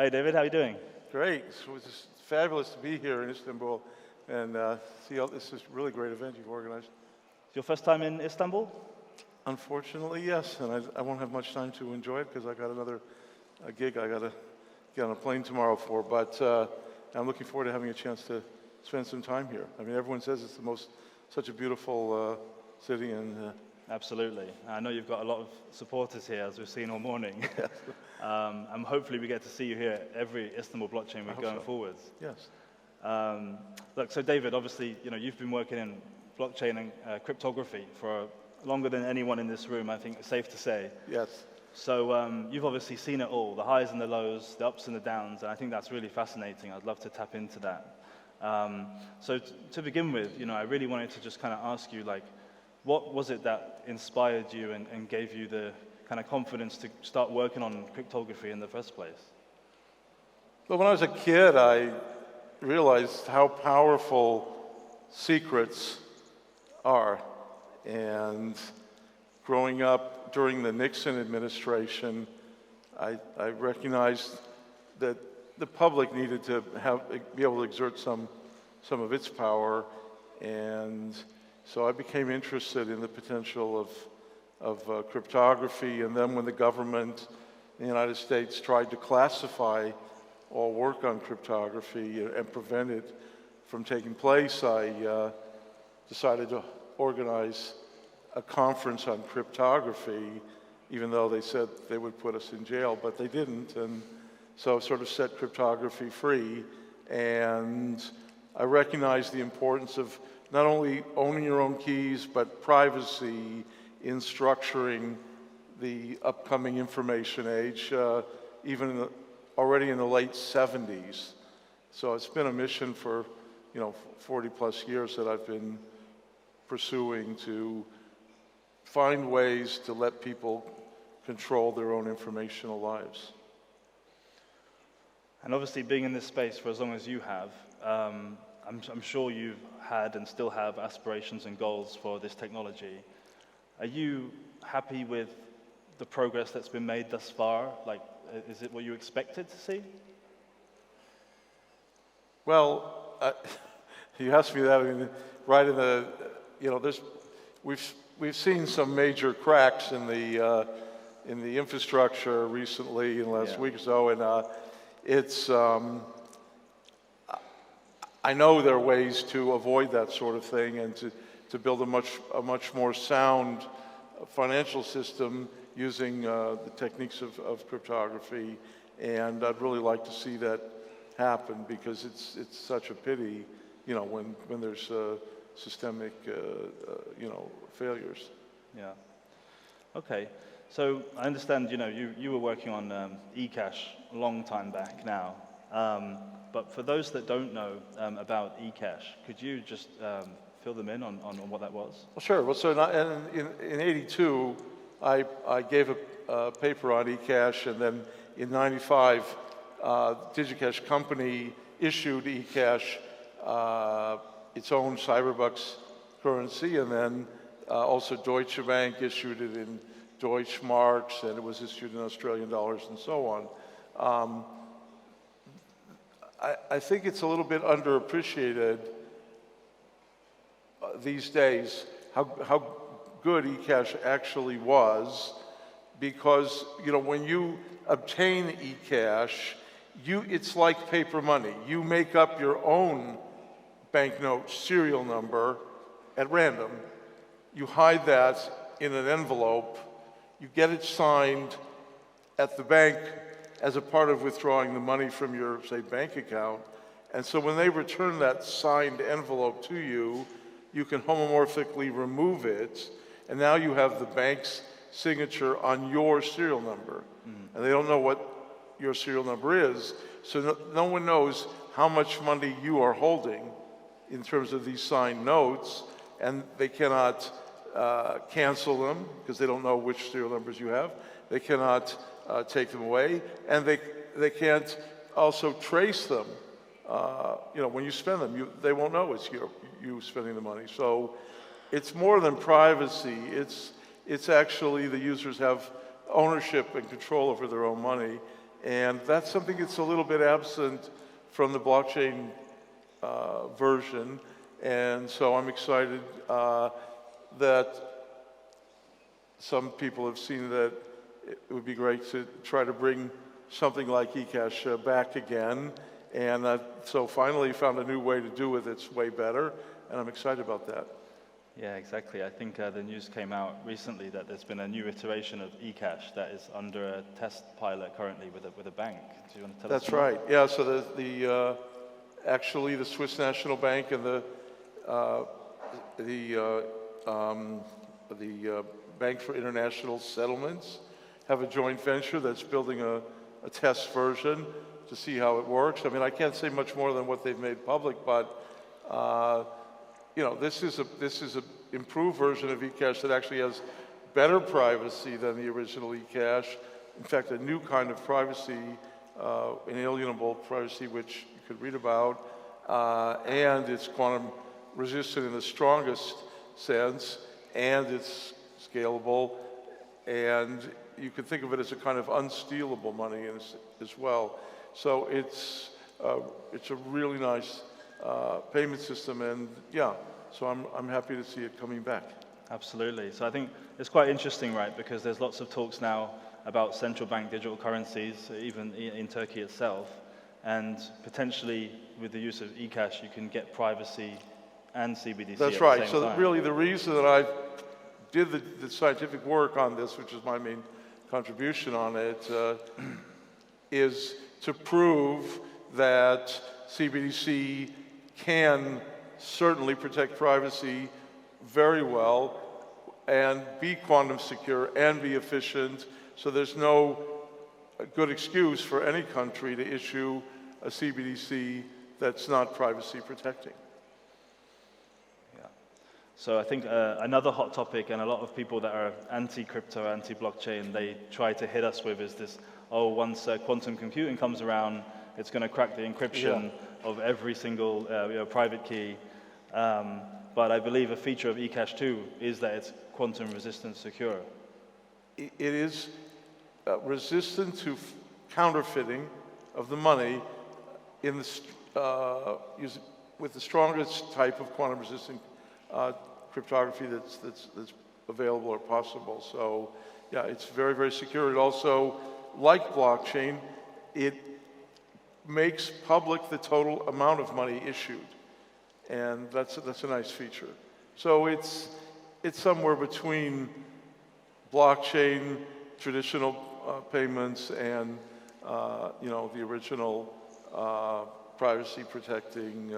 Hey David, how are you doing? Great. So it's just fabulous to be here in Istanbul and see all this is a really great event you've organized. It's your first time in Istanbul? Unfortunately, yes, and I won't have much time to enjoy it because I got another gig I got to get on a plane tomorrow for, but I'm looking forward to having a chance to spend some time here. I mean, everyone says it's such a beautiful city and... Absolutely. I know you've got a lot of supporters here, as we've seen all morning. And hopefully we get to see you here every Istanbul Blockchain week going forwards. Yes. Look, so David, obviously, you've been working in blockchain and cryptography for longer than anyone in this room, I think it's safe to say. Yes. So you've obviously seen it all, the highs and the lows, the ups and the downs, and I think that's really fascinating. I'd love to tap into that. So to begin with, I really wanted to just kind of ask you, what was it that inspired you and gave you the kind of confidence to start working on cryptography in the first place? Well, when I was a kid, I realized how powerful secrets are. And growing up during the Nixon administration, I recognized that the public needed to be able to exert some of its power, and so I became interested in the potential of cryptography. And then when the government in the United States tried to classify all work on cryptography and prevent it from taking place, I decided to organize a conference on cryptography, even though they said they would put us in jail, but they didn't. And so sort of set cryptography free. And I recognized the importance of not only owning your own keys, but privacy in structuring the upcoming information age, even already in the late 70s. So it's been a mission for 40 plus years that I've been pursuing to find ways to let people control their own informational lives. And obviously being in this space for as long as you have, I'm sure you've had and still have aspirations and goals for this technology. Are you happy with the progress that's been made thus far? Is it what you expected to see? Well, you asked me that right in the, we've seen some major cracks in the infrastructure recently in the last week or so, and it's. I know there are ways to avoid that sort of thing and to build a much more sound financial system using the techniques of cryptography, and I'd really like to see that happen because it's such a pity, when there's systemic, failures. Yeah. Okay. So I understand, you were working on eCash a long time back now. But for those that don't know about eCash, could you just fill them in on what that was? Well, sure. Well, so in '82, I gave a paper on eCash, and then in '95, DigiCash company issued eCash its own cyberbucks currency, and then also Deutsche Bank issued it in Deutschmarks, and it was issued in Australian dollars and so on. I think it's a little bit underappreciated these days how good eCash actually was, because when you obtain eCash, it's like paper money. You make up your own banknote serial number at random. You hide that in an envelope. You get it signed at the bank as a part of withdrawing the money from your, say, bank account. And so when they return that signed envelope to you, you can homomorphically remove it, and now you have the bank's signature on your serial number. And they don't know what your serial number is, so no one knows how much money you are holding in terms of these signed notes, and they cannot cancel them because they don't know which serial numbers you have. They cannot take them away, and they can't also trace them. When you spend them, they won't know it's you spending the money. So it's more than privacy. It's actually the users have ownership and control over their own money, And that's something that's a little bit absent from the blockchain version. And so I'm excited that some people have seen that it would be great to try to bring something like eCash back again. And so finally found a new way to do it that's way better, and I'm excited about that. Yeah, exactly. I think the news came out recently that there's been a new iteration of eCash that is under a test pilot currently with a bank. Do you want to tell us That's more? right. Yeah, so actually the Swiss National Bank and the Bank for International Settlements have a joint venture that's building a test version to see how it works. I mean, I can't say much more than what they've made public, but you know, this is a improved version of eCash that actually has better privacy than the original eCash. In fact, a new kind of privacy, inalienable privacy, which you could read about, and it's quantum resistant in the strongest sense, and it's scalable, and you could think of it as a kind of unstealable money as well. So it's a really nice payment system, and yeah, so I'm happy to see it coming back. Absolutely. So I think it's quite interesting, right, because there's lots of talks now about central bank digital currencies, even in Turkey itself, and potentially with the use of eCash, you can get privacy and CBDC That's at right. the same So time. really the reason that I did the scientific work on this, which is my main contribution on it, is to prove that CBDC can certainly protect privacy very well and be quantum secure and be efficient. So there's no good excuse for any country to issue a CBDC that's not privacy protecting. Yeah. So I think another hot topic, and a lot of people that are anti-crypto, anti-blockchain, they try to hit us with is this, oh, once quantum computing comes around, it's going to crack the encryption of every single private key. But I believe a feature of eCash too is that it's quantum resistant secure. It is resistant to counterfeiting of the money in the, with the strongest type of quantum resistant cryptography that's available or possible. So yeah, it's very, very secure. It also, like blockchain, it makes public the total amount of money issued. And that's a nice feature. So it's somewhere between blockchain, traditional payments, and the original privacy protecting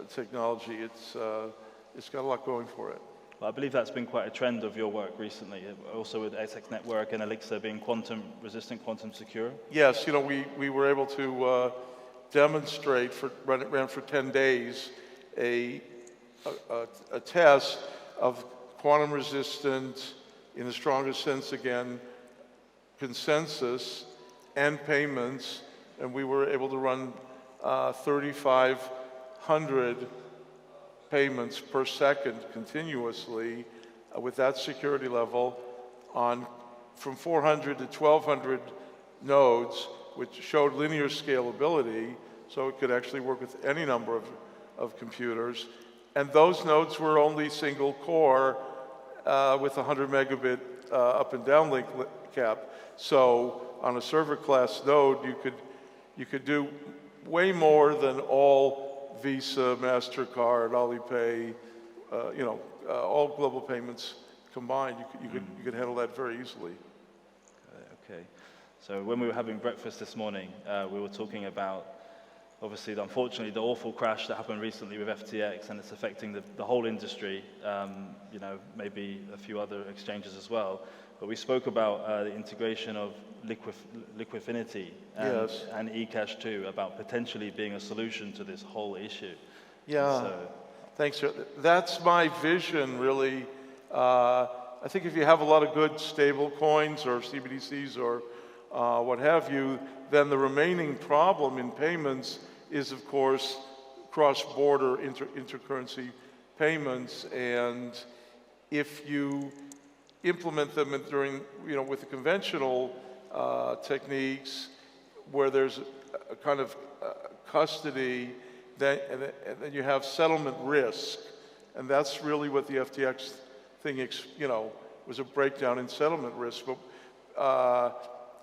technology. It's got a lot going for it. Well, I believe that's been quite a trend of your work recently, also with XX Network and Elixir being quantum resistant, quantum secure. Yes, we were able to demonstrate ran for 10 days a test of quantum resistant, in the strongest sense again, consensus and payments, and we were able to run 3,500 payments per second continuously with that security level on from 400 to 1,200 nodes, which showed linear scalability, so it could actually work with any number of computers. And those nodes were only single core with 100 megabit up and down link cap. So on a server class node, you could do way more than all Visa, MasterCard, Alipay, all global payments combined. You could handle that very easily. Okay. So when we were having breakfast this morning, we were talking about, obviously, unfortunately, the awful crash that happened recently with FTX, and it's affecting the whole industry, maybe a few other exchanges as well. But we spoke about the integration of Liquifinity and eCash too, about potentially being a solution to this whole issue. Yeah, so, thanks, sir. That's my vision, really. I think if you have a lot of good stable coins or CBDCs or what have you, then the remaining problem in payments is, of course, cross-border intercurrency payments. And if you implement them during, with the conventional techniques where there's a kind of custody, and then you have settlement risk. And that's really what the FTX thing, was a breakdown in settlement risk. But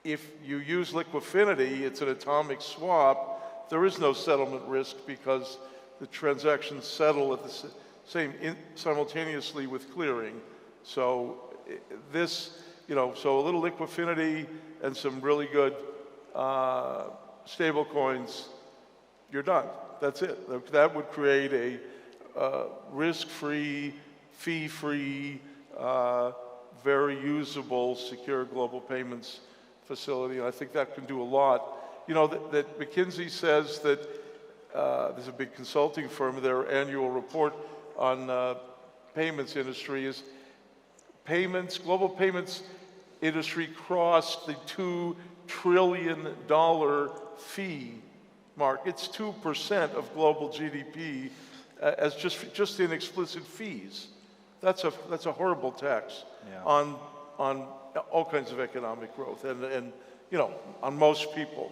if you use Liquifinity, it's an atomic swap. There is no settlement risk because the transactions settle at the simultaneously with clearing. So this, so a little Liquifinity and some really good stable coins, you're done. That's it. That would create a risk-free, fee-free, very usable, secure global payments facility. And I think that can do a lot. That McKinsey says that there's a big consulting firm, their annual report on payments industry is global payments industry crossed the $2 trillion fee mark. It's 2% of global GDP as just in explicit fees. That's a horrible tax on all kinds of economic growth and on most people.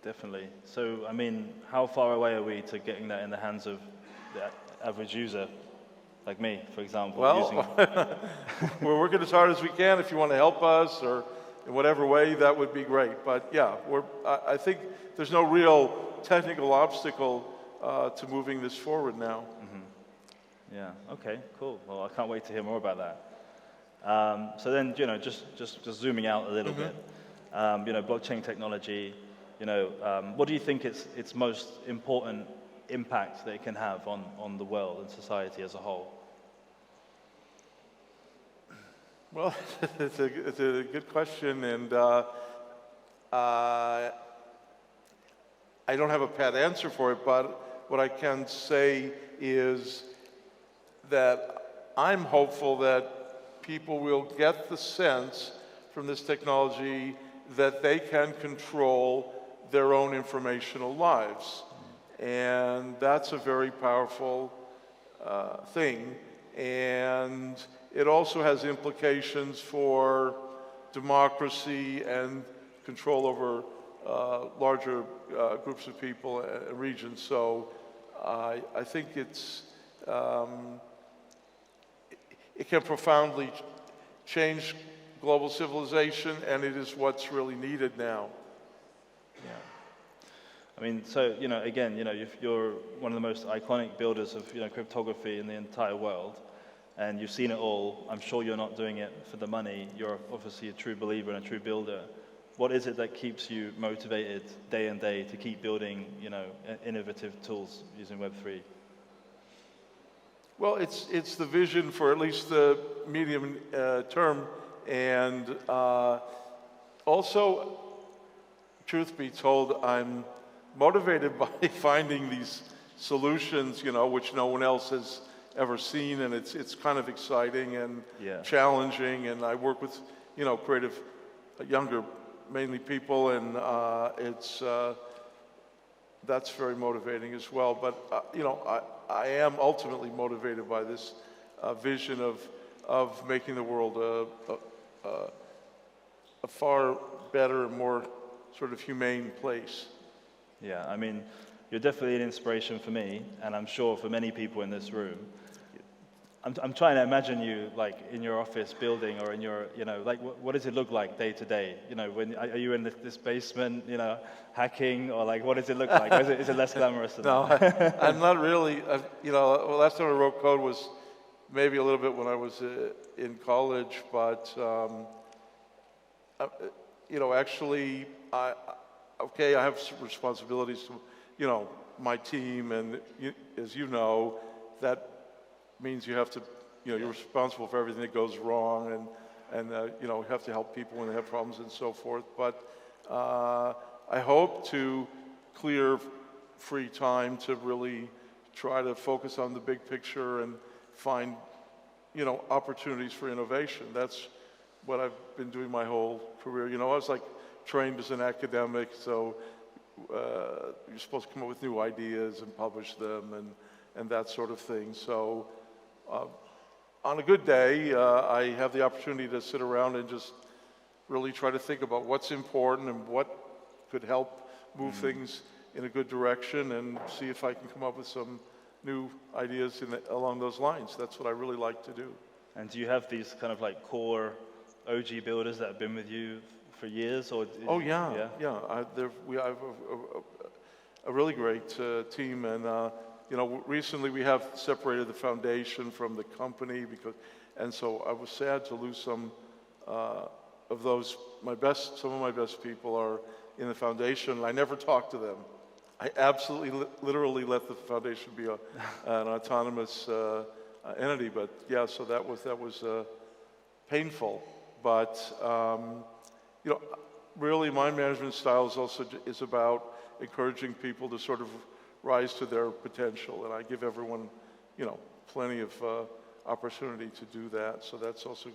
Definitely. So, I mean, how far away are we to getting that in the hands of the average user, like me, for example? Well, we're working as hard as we can. If you want to help us or in whatever way, that would be great. But yeah, I think there's no real technical obstacle to moving this forward now. Mm-hmm. Yeah. Okay. Cool. Well, I can't wait to hear more about that. So then, just zooming out a little bit, blockchain technology. What do you think its most important impact that it can have on the world and society as a whole? Well, it's a good question, and I don't have a pat answer for it, but what I can say is that I'm hopeful that people will get the sense from this technology that they can control their own informational lives. And that's a very powerful thing. And it also has implications for democracy and control over larger groups of people and regions. So I think it can profoundly change global civilization, and it is what's really needed now. Yeah. I mean, so, again, if you're one of the most iconic builders of, cryptography in the entire world, and you've seen it all, I'm sure you're not doing it for the money. You're obviously a true believer and a true builder. What is it that keeps you motivated day and day to keep building, innovative tools using Web3? Well, it's the vision for at least the medium term, and also, truth be told, I'm motivated by finding these solutions, which no one else has ever seen, and it's kind of exciting and challenging. And I work with, creative, younger, mainly people, and that's very motivating as well. But I am ultimately motivated by this vision of making the world a far better, more sort of humane place. Yeah, I mean, you're definitely an inspiration for me, and I'm sure for many people in this room. I'm trying to imagine you, like, in your office building, or in your, like, what does it look like day to day? Are you in this basement, hacking, or like, what does it look like? Or is it less glamorous than that? I'm not really. Last time I wrote code was maybe a little bit when I was in college, but actually, I have some responsibilities to, my team, and as you know, that means you have to, you're responsible for everything that goes wrong, and you have to help people when they have problems and so forth. But I hope to clear free time to really try to focus on the big picture and find, opportunities for innovation. That's what I've been doing my whole career. I was like trained as an academic, so you're supposed to come up with new ideas and publish them and that sort of thing. So on a good day, I have the opportunity to sit around and just really try to think about what's important and what could help move things in a good direction, and see if I can come up with some new ideas along those lines. That's what I really like to do. And do you have these kind of like core OG builders that have been with you for years? Or Oh yeah. We have a really great team, and recently we have separated the foundation from the company and so I was sad to lose some of those. Some of my best people are in the foundation. I never talk to them. I absolutely, literally let the foundation be an autonomous entity. But yeah, so that was painful. But really, my management style is about encouraging people to sort of rise to their potential, and I give everyone, plenty of opportunity to do that. So that's also,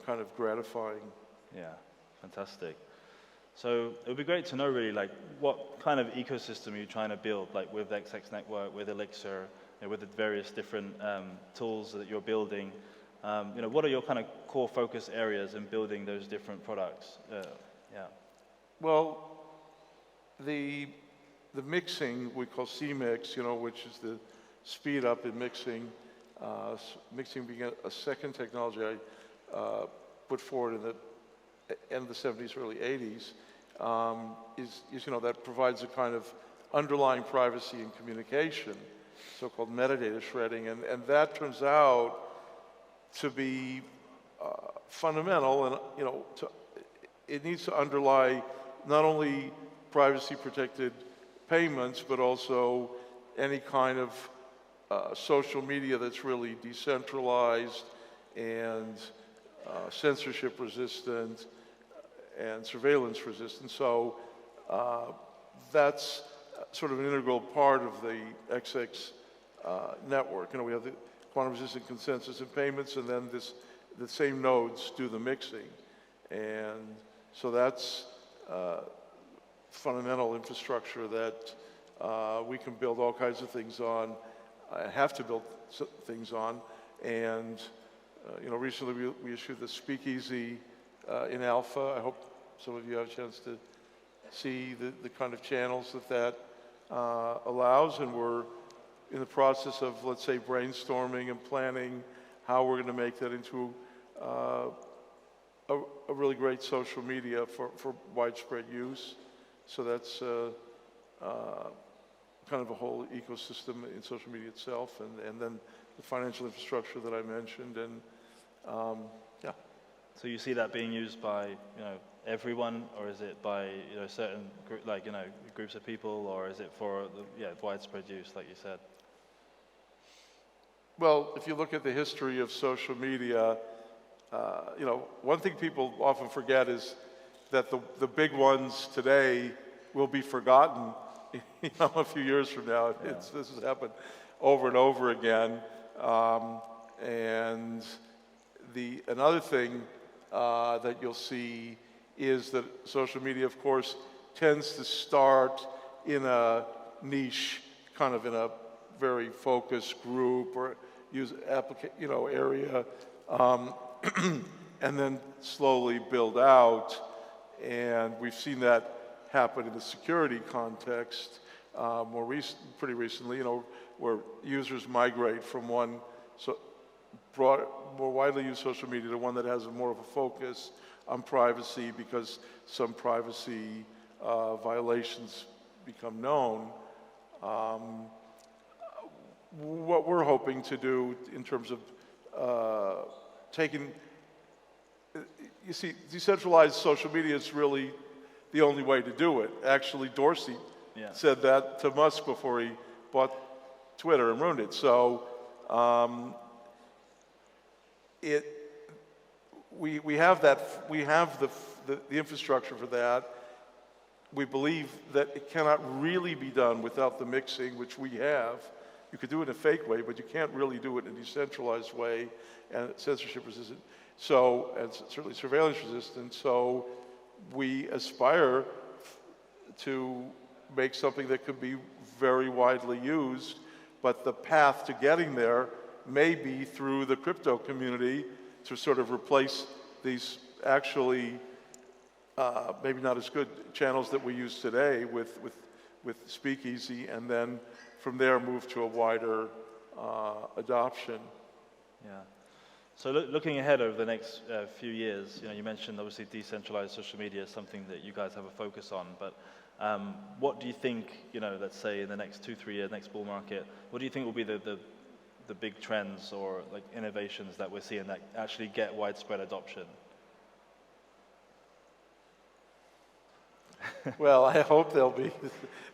kind of gratifying. Yeah, fantastic. So it would be great to know really like what kind of ecosystem are you trying to build, like with XX Network, with Elixir, with the various different tools that you're building. What are your kind of core focus areas in building those different products? Well, the mixing we call CMix, which is the speed up in mixing. Mixing being a second technology I put forward in the end of the 70s, early 80s, is that provides a kind of underlying privacy and communication, so-called metadata shredding, and that turns out to be fundamental, and it needs to underlie not only privacy-protected payments, but also any kind of social media that's really decentralized and censorship resistant and surveillance resistant. So that's sort of an integral part of the XX network. We have the quantum resistant consensus and payments, and then the same nodes do the mixing. And so that's fundamental infrastructure that we can build all kinds of things on, have to build things on. And recently we issued the Speakeasy in alpha. I hope some of you have a chance to see the kind of channels that allows, and we're in the process of, let's say, brainstorming and planning how we're going to make that into a really great social media for widespread use. So that's kind of a whole ecosystem in social media itself, and then the financial infrastructure that I mentioned, and yeah. So you see that being used by everyone, or is it by certain groups of people, or is it for widespread use, like you said? Well, if you look at the history of social media, one thing people often forget is that the big ones today will be forgotten, a few years from now. Yeah. This has happened over and over again. And another thing that you'll see is that social media, of course, tends to start in a niche, kind of in a very focused group or area, and then slowly build out. And we've seen that happen in the security context pretty recently, where users migrate from one more widely used social media to one that has more of a focus on privacy because some privacy violations become known. What we're hoping to do in terms of decentralized social media is really the only way to do it. Actually, Dorsey said that to Musk before he bought Twitter and ruined it. So we have that. We have the infrastructure for that. We believe that it cannot really be done without the mixing, which we have. You could do it in a fake way, but you can't really do it in a decentralized way and censorship resistant. So, and certainly surveillance resistant. So we aspire to make something that could be very widely used, but the path to getting there may be through the crypto community to sort of replace these actually maybe not as good channels that we use today with Speakeasy, and then from there move to a wider adoption. Yeah. So looking ahead over the next few years, you mentioned obviously decentralized social media is something that you guys have a focus on, but what do you think, let's say in the next 2-3 years, next bull market, what do you think will be the big trends or like innovations that we're seeing that actually get widespread adoption? Well, I hope they'll be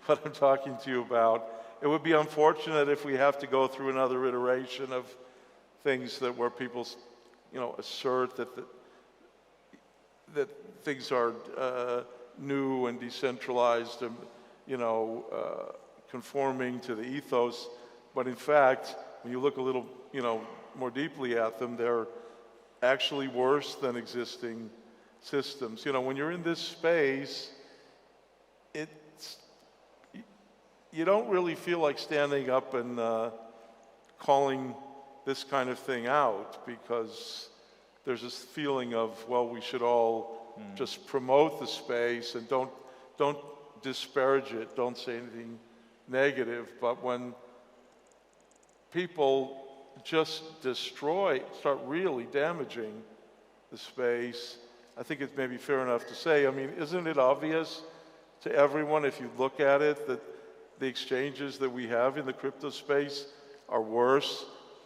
what I'm talking to you about. It would be unfortunate if we have to go through another iteration of things where people, assert that things are new and decentralized and, conforming to the ethos. But in fact, when you look a little, more deeply at them, they're actually worse than existing systems. When you're in this space, you don't really feel like standing up and calling this kind of thing out, because there's this feeling of, well, we should all just promote the space and don't disparage it, don't say anything negative. But when people just start really damaging the space, I think it's maybe fair enough to say, isn't it obvious to everyone, if you look at it, that the exchanges that we have in the crypto space are worse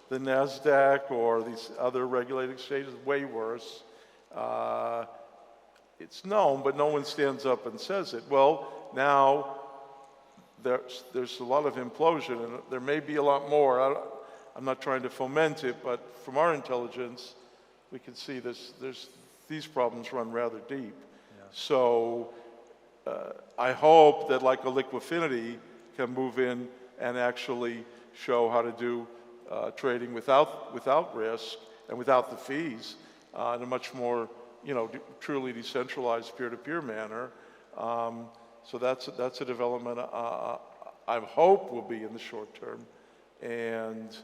than NASDAQ or these other regulated exchanges? Way worse. It's known, but no one stands up and says it. Well, now there's a lot of implosion, and there may be a lot more. I'm not trying to foment it, but from our intelligence, we can see these problems run rather deep. Yeah. So I hope that like a Liquifinity can move in and actually show how to do trading without risk and without the fees in a much more truly decentralized peer-to-peer manner. So that's a development I hope will be in the short term. And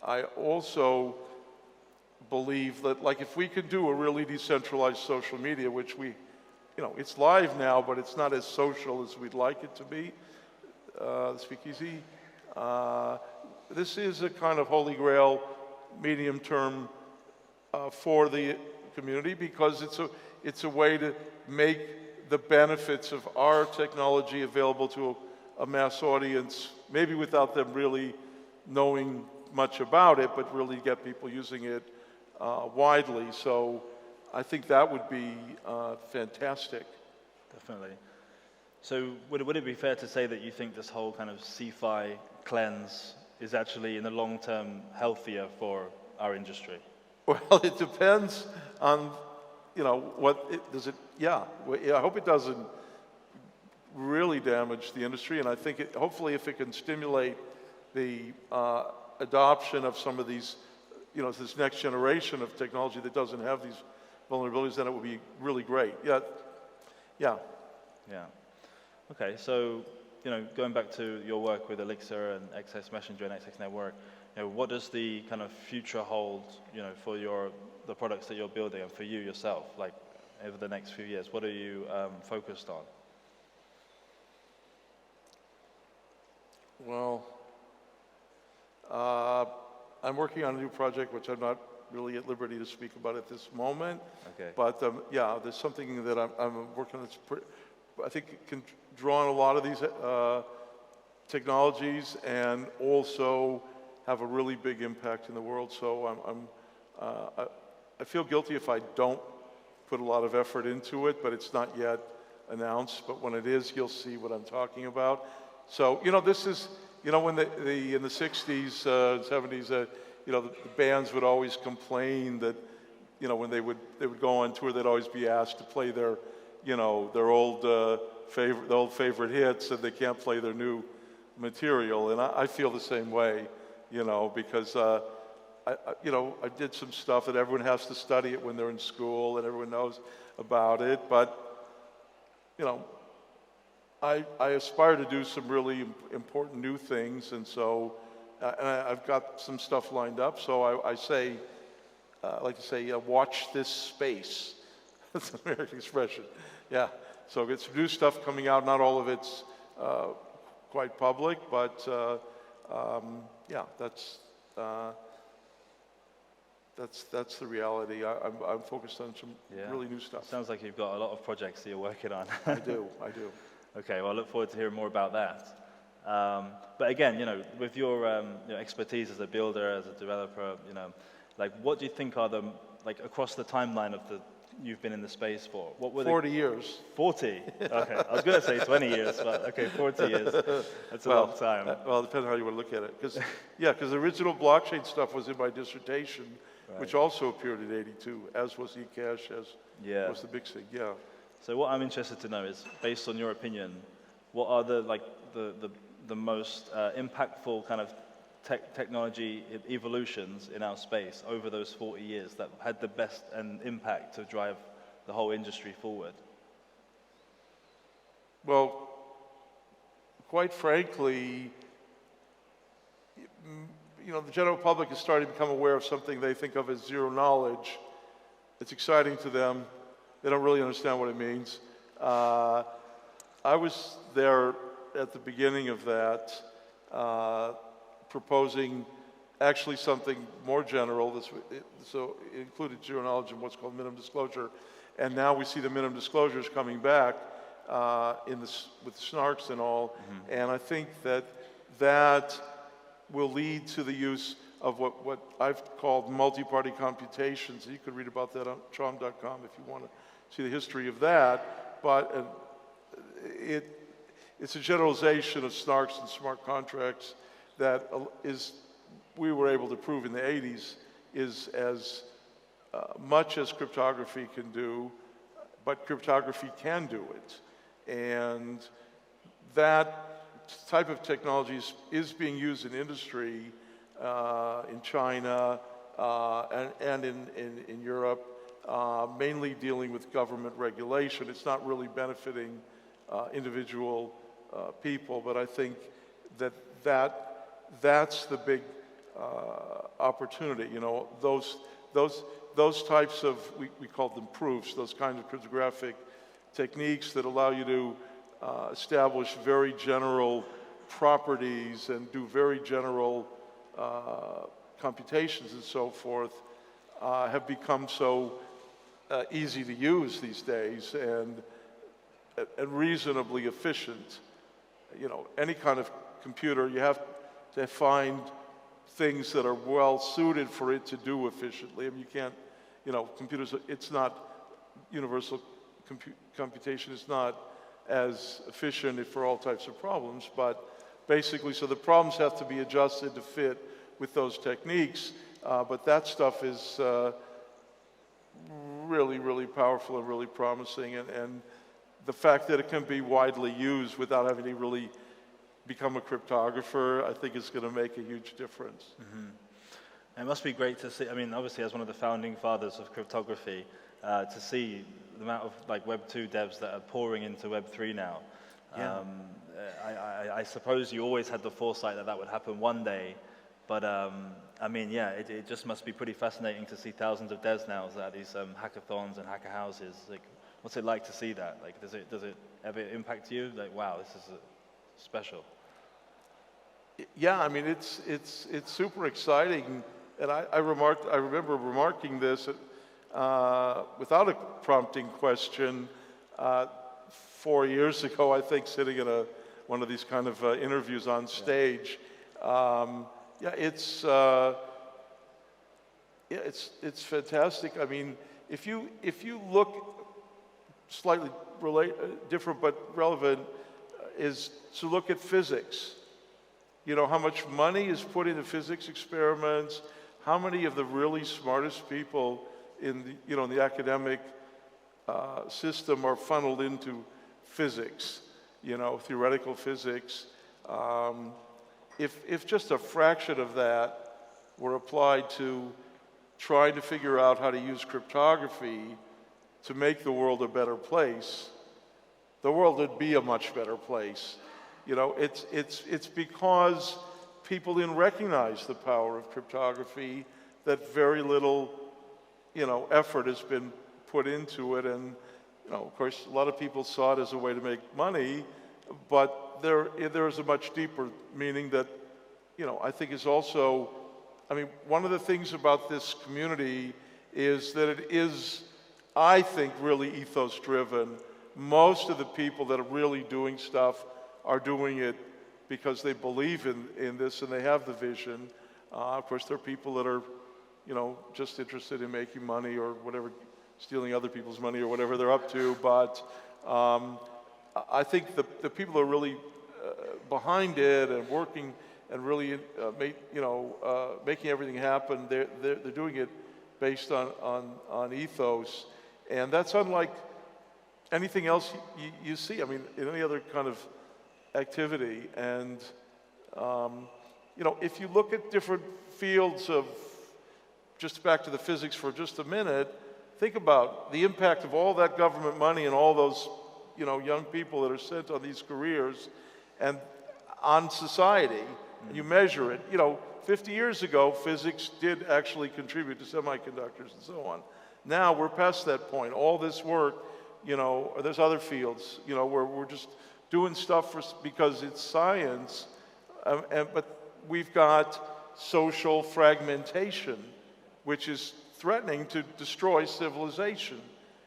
I also believe that, like, if we could do a really decentralized social media, which it's live now, but it's not as social as we'd like it to be, Speakeasy. This is a kind of holy grail medium term for the community, because it's a way to make the benefits of our technology available to a mass audience, maybe without them really knowing much about it, but really get people using it widely. So I think that would be fantastic. Definitely. So would it be fair to say that you think this whole kind of CeFi cleanse is actually in the long term healthier for our industry? Well, it depends on, I hope it doesn't really damage the industry, and I think hopefully if it can stimulate the adoption of some of these, this next generation of technology that doesn't have these vulnerabilities, then it would be really great. Yeah. Okay, so, going back to your work with Elixir and XS Messenger and XS Network, what does the kind of future hold, for the products that you're building and for you yourself, like over the next few years? What are you focused on? Well, I'm working on a new project, which I'm not really at liberty to speak about at this moment. Okay. But there's something that I'm working on that's I think it can draw on a lot of these technologies and also have a really big impact in the world. So I feel guilty if I don't put a lot of effort into it, but it's not yet announced. But when it is, you'll see what I'm talking about. So, this is, when in the 60s, 70s, the bands would always complain that, when they would go on tour, they'd always be asked to play their old favorite hits, and they can't play their new material. And I feel the same way, because I did some stuff that everyone has to study it when they're in school, and everyone knows about it. But I aspire to do some really important new things, and so I've got some stuff lined up. So I say I like to say, watch this space. That's an American expression. Yeah, so it's new stuff coming out. Not all of it's quite public, but yeah, that's the reality. I'm focused on some really new stuff. Sounds like you've got a lot of projects that you're working on. I do. Okay, well, I look forward to hearing more about that. But again, with your expertise as a builder, as a developer, like what do you think are the, like across the timeline of you've been in the space for? What were 40 years. 40? Okay, I was going to say 20 years, but okay, 40 years. That's a long time. Well, it depends on how you want to look at it. Because the original blockchain stuff was in my dissertation, which also appeared in '82, as was eCash, as was the big thing. Yeah. So what I'm interested to know is, based on your opinion, what are the most impactful kind of technology evolutions in our space over those 40 years that had the best impact to drive the whole industry forward? Well, quite frankly, the general public is starting to become aware of something they think of as zero knowledge. It's exciting to them. They don't really understand what it means. I was there at the beginning of that, proposing actually something more general. So it included zero knowledge and what's called minimum disclosure. And now we see the minimum disclosures coming back with the snarks and all. And I think that will lead to the use of what I've called multi-party computations. You could read about that on Chaum.com if you want to see the history of that. But it's a generalization of snarks and smart contracts that we were able to prove in the 80s is as much as cryptography can do, but cryptography can do it. And that type of technology is being used in industry in China and in Europe, mainly dealing with government regulation. It's not really benefiting individual people, but I think that's the big opportunity. Those types of, we call them proofs, those kinds of cryptographic techniques that allow you to establish very general properties and do very general computations and so forth, have become so easy to use these days and reasonably efficient. Any kind of computer, you have to find things that are well suited for it to do efficiently. I mean, you can't, computers, it's not universal computation is not as efficient for all types of problems, but basically, so the problems have to be adjusted to fit with those techniques, but that stuff is really, really powerful and really promising, and the fact that it can be widely used without having to really become a cryptographer, I think is going to make a huge difference. It must be great to see, I mean, obviously as one of the founding fathers of cryptography, to see the amount of Web 2 devs that are pouring into Web 3 now. I suppose you always had the foresight that would happen one day, but I mean, yeah, it just must be pretty fascinating to see thousands of devs now at these hackathons and hacker houses. What's it like to see that? Does it ever impact you? Wow, this is special. Yeah, I mean, it's super exciting, and I remember remarking this without a prompting question 4 years ago, I think, sitting in one of these kind of interviews on stage. It's fantastic. I mean, if you look slightly different but relevant, is to look at physics. How much money is put into physics experiments, how many of the really smartest people in the academic system are funneled into physics, theoretical physics. If just a fraction of that were applied to trying to figure out how to use cryptography to make the world a better place, the world would be a much better place. It's because people didn't recognize the power of cryptography that very little effort has been put into it. And, of course, a lot of people saw it as a way to make money, but there is a much deeper meaning that, I think is also, one of the things about this community is that it is, I think, really ethos-driven. Most of the people that are really doing stuff are doing it because they believe in this and they have the vision. Of course, there are people that are, just interested in making money or whatever, stealing other people's money or whatever they're up to. But I think the people who are really behind it and working and really making everything happen, they're doing it based on ethos. And that's unlike anything else you see, in any other kind of activity. And, if you look at different fields of, just back to the physics for just a minute, think about the impact of all that government money and all those, young people that are sent on these careers and on society. And you measure it. 50 years ago, physics did actually contribute to semiconductors and so on. Now we're past that point. All this work, there's other fields, where we're just doing stuff because it's science, but we've got social fragmentation, which is threatening to destroy civilization.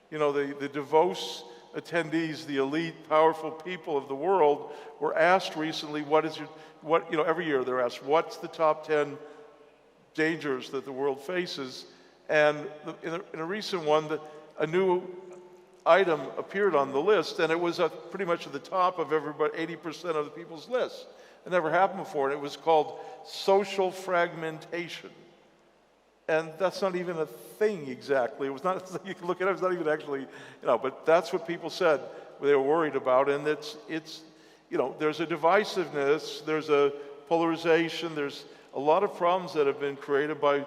The Davos attendees, the elite, powerful people of the world, were asked recently, every year they're asked, what's the top 10 dangers that the world faces? And in a recent one, a new item appeared on the list, and it was pretty much at the top of everybody, 80% of the people's list. It never happened before, and it was called social fragmentation. And that's not even a thing exactly. It was not, you can look at it, it's not even actually, but that's what people said they were worried about. And it's there's a divisiveness, there's a polarization, there's a lot of problems that have been created by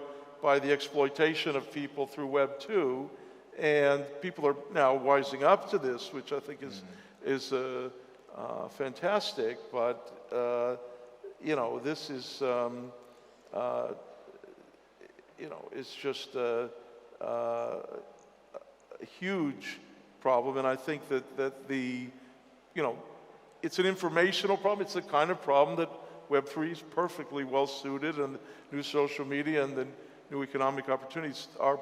the exploitation of people through Web 2. And people are now wising up to this, which I think is fantastic. But, this is, it's just a huge problem. And I think that it's an informational problem. It's the kind of problem that Web3 is perfectly well suited, and new social media and the new economic opportunities are,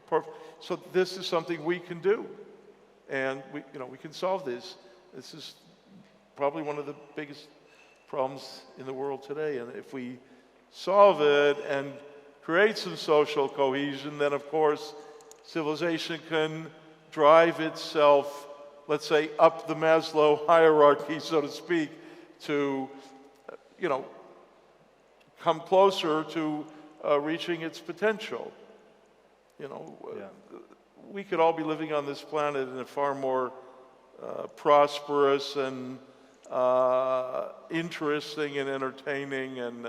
perfect. So this is something we can do, and we can solve this. This is probably one of the biggest problems in the world today, and if we solve it and create some social cohesion, then of course civilization can drive itself, let's say, up the Maslow hierarchy, so to speak, to come closer to reaching its potential. We could all be living on this planet in a far more prosperous and interesting and entertaining and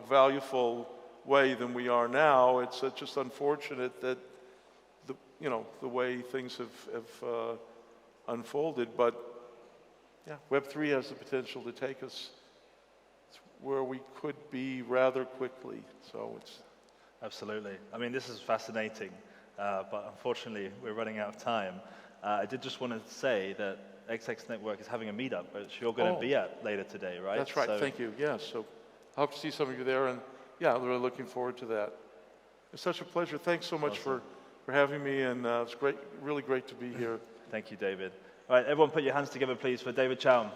valuable way than we are now. It's just unfortunate that the way things have unfolded. But yeah, Web3 has the potential to take us where we could be rather quickly. So it's absolutely. This is fascinating, but unfortunately we're running out of time. I did just want to say that XX Network is having a meetup, which you're going to be at later today, right? That's right. Thank you. Yeah. So I hope to see some of you there, and yeah, I'm really looking forward to that. It's such a pleasure. Thanks so much for having me, and it's really great to be here. Thank you, David. All right, everyone put your hands together, please, for David Chaum.